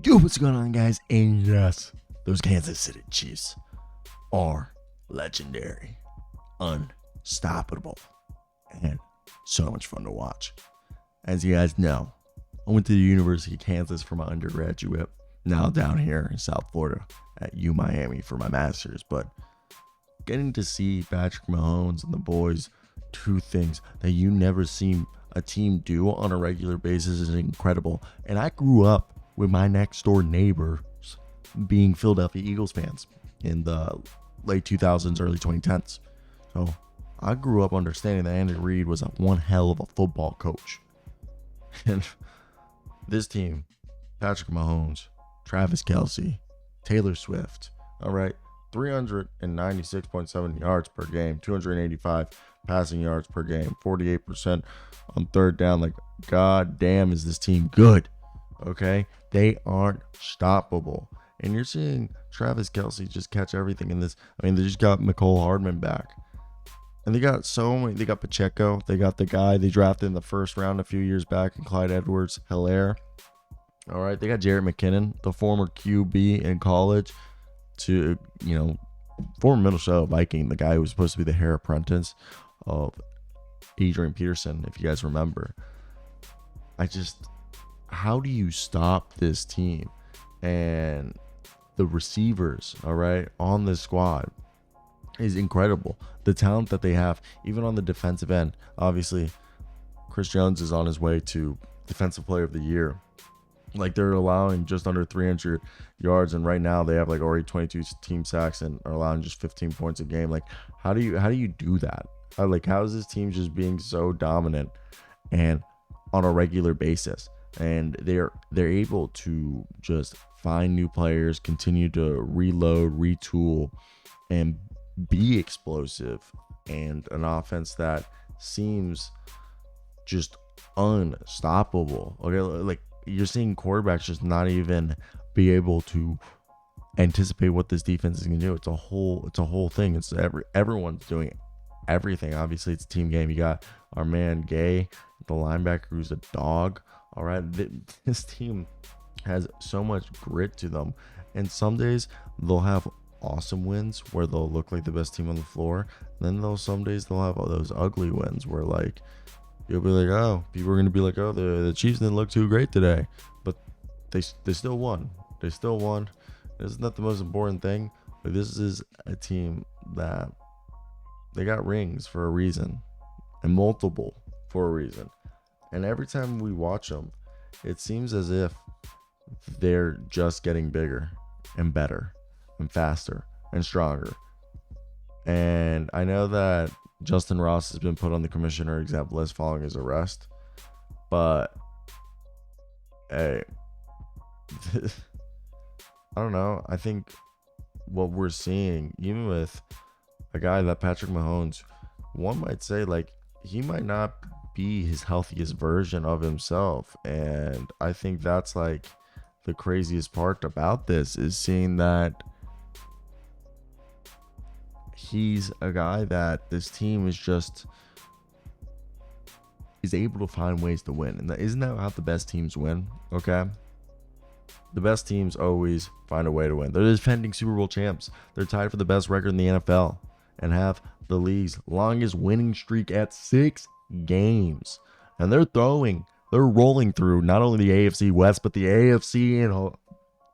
Yo, what's going on, guys? And yes, those Kansas City Chiefs are legendary, unstoppable, and so much fun to watch. As you guys know, I went to the University of Kansas for my undergraduate, now down here in South Florida at U Miami for my master's. But getting to see Patrick Mahomes and the boys do things that you never see a team do on a regular basis is incredible. And I grew up with my next door neighbors being Philadelphia Eagles fans in the late 2000s, early 2010s. So I grew up understanding that Andy Reid was one hell of a football coach. And this team, Patrick Mahomes, Travis Kelce, Taylor Swift, all right, 396.7 yards per game, 285 passing yards per game, 48% on third down. Like, god damn, is this team good? Okay, they aren't stoppable. And you're seeing Travis Kelce just catch everything in this. I mean, they just got McCole Hardman back. And they got so many. They got Pacheco. They got the guy they drafted in the first round a few years back, and Clyde Edwards-Helaire. All right, they got Jarrett McKinnon, the former QB in college, to, former Minnesota Viking, the guy who was supposed to be the heir apprentice of Adrian Peterson, if you guys remember. How do you stop this team? And the receivers, all right, on this squad is incredible. The talent that they have, even on the defensive end. Obviously, Chris Jones is on his way to Defensive Player of the Year. Like, they're allowing just under 300 yards, and right now they have like already 22 team sacks and are allowing just 15 points a game. Like, how do you do that? How is this team just being so dominant and on a regular basis? And they're able to just find new players, continue to reload, retool, and be explosive, and an offense that seems just unstoppable. Okay, like, you're seeing quarterbacks just not even be able to anticipate what this defense is going to do. It's a whole thing. It's everyone's doing everything. Obviously, it's a team game. You got our man Gay, the linebacker, who's a dog. All right, this team has so much grit to them, and some days they'll have awesome wins where they'll look like the best team on the floor. And then some days they'll have all those ugly wins where, like, you'll be like, oh, people are going to be like, oh, the Chiefs didn't look too great today. But they still won. They still won. Isn't that the most important thing? Like, this is a team that they got rings for a reason, and multiple for a reason. And every time we watch them, it seems as if they're just getting bigger and better and faster and stronger. And I know that Justin Ross has been put on the commissioner exempt list following his arrest, but hey, I don't know. I think what we're seeing, even with a guy that Patrick Mahomes, one might say, like, he might not be his healthiest version of himself. And I think that's like the craziest part about this, is seeing that he's a guy that this team is able to find ways to win. And isn't that how the best teams win? Okay, the best teams always find a way to win. They're the defending Super Bowl champs. They're tied for the best record in the NFL and have the league's longest winning streak at 6 games. And they're rolling through not only the AFC West, but the AFC in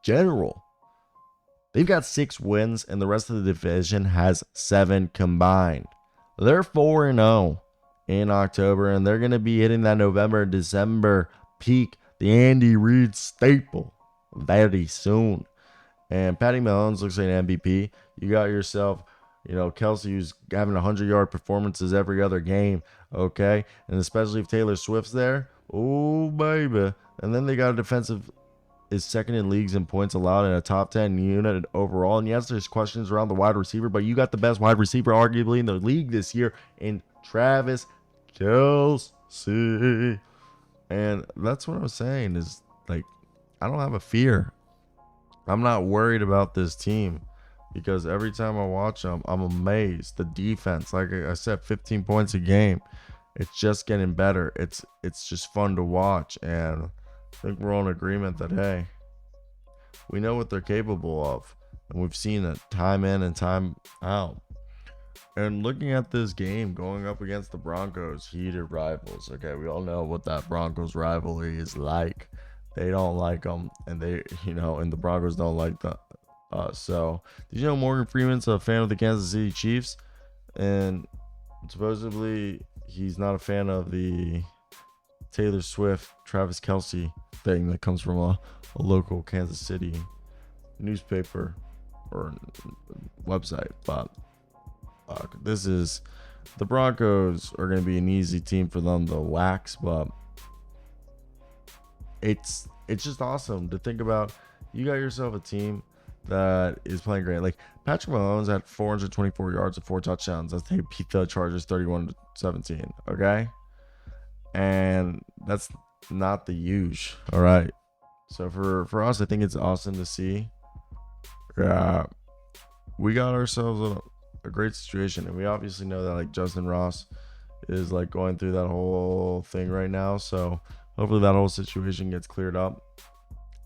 general. They've got 6 wins, and the rest of the division has 7 combined. They're 4-0 in October, and they're going to be hitting that November and December peak, the Andy Reid staple, very soon. And Patty Mahomes looks like an MVP. You got yourself, Kelce, who's having 100-yard performances every other game, okay? And especially if Taylor Swift's there, oh, baby. And then they got a defensive, is second in leagues in points allowed and a top 10 unit overall. And yes, there's questions around the wide receiver, but you got the best wide receiver arguably in the league this year in Travis Kelce. And that's what I'm saying is, like, I don't have a fear. I'm not worried about this team, because every time I watch them, I'm amazed. The defense, like I said, 15 points a game. It's just getting better. It's just fun to watch. And I think we're all in agreement that, hey, We know what they're capable of, and we've seen it time in and time out. And looking at this game going up against the Broncos, heated rivals. Okay, we all know what that Broncos rivalry is like. They don't like them, and and the Broncos don't like us. So, did you know Morgan Freeman's a fan of the Kansas City Chiefs? And supposedly he's not a fan of the Taylor Swift, Travis Kelce thing that comes from a local Kansas City newspaper or website. But this is the Broncos are going to be an easy team for them to wax, but it's just awesome to think about. You got yourself a team that is playing great. Like Patrick Mahomes had 424 yards and 4 touchdowns. They beat the Chargers 31-17. Okay, and that's not the huge. All right. So for us, I think it's awesome to see. Yeah, we got ourselves a great situation, and we obviously know that like Justin Ross is like going through that whole thing right now. So hopefully that whole situation gets cleared up.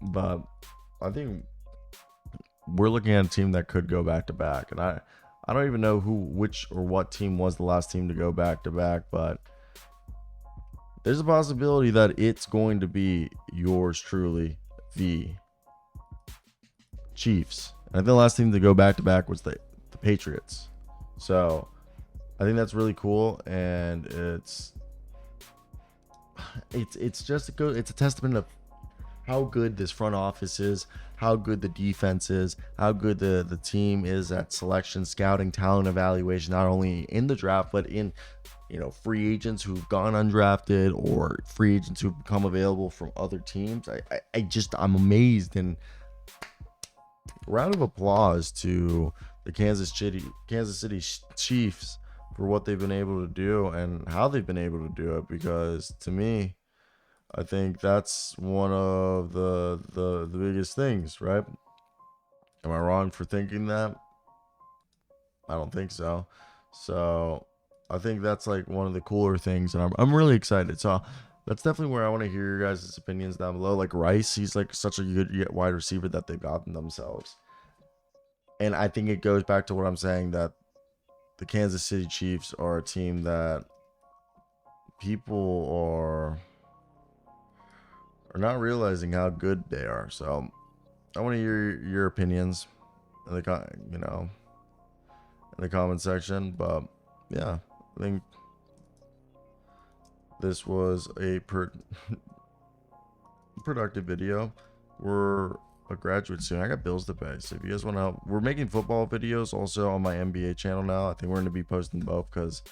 But I think we're looking at a team that could go back to back, and I don't even know which or what team was the last team to go back to back, but there's a possibility that it's going to be yours truly, the Chiefs. And I think the last team to go back to back was the Patriots. So I think that's really cool, and it's just it's a testament of how good this front office is, how good the defense is, how good the team is at selection, scouting, talent evaluation, not only in the draft but in free agents who've gone undrafted or free agents who've become available from other teams. I'm amazed, and round of applause to the Kansas City Chiefs for what they've been able to do and how they've been able to do it, because to me, I think that's one of the biggest things, right? Am I wrong for thinking that? I don't think so. So I think that's like one of the cooler things, and I'm really excited. So that's definitely where I want to hear your guys' opinions down below. Like Rice, he's like such a good wide receiver that they've gotten themselves. And I think it goes back to what I'm saying, that the Kansas City Chiefs are a team that people are not realizing how good they are. So I want to hear your opinions in the in the comment section. But yeah, I think this was a productive video. We're a graduate soon. I got bills to pay, so if you guys want to help, we're making football videos also on my NBA channel now. I think we're going to be posting both because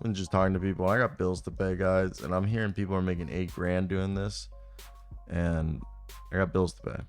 I'm just talking to people. I got bills to pay, guys, and I'm hearing people are making $8 grand doing this, and I got bills to pay.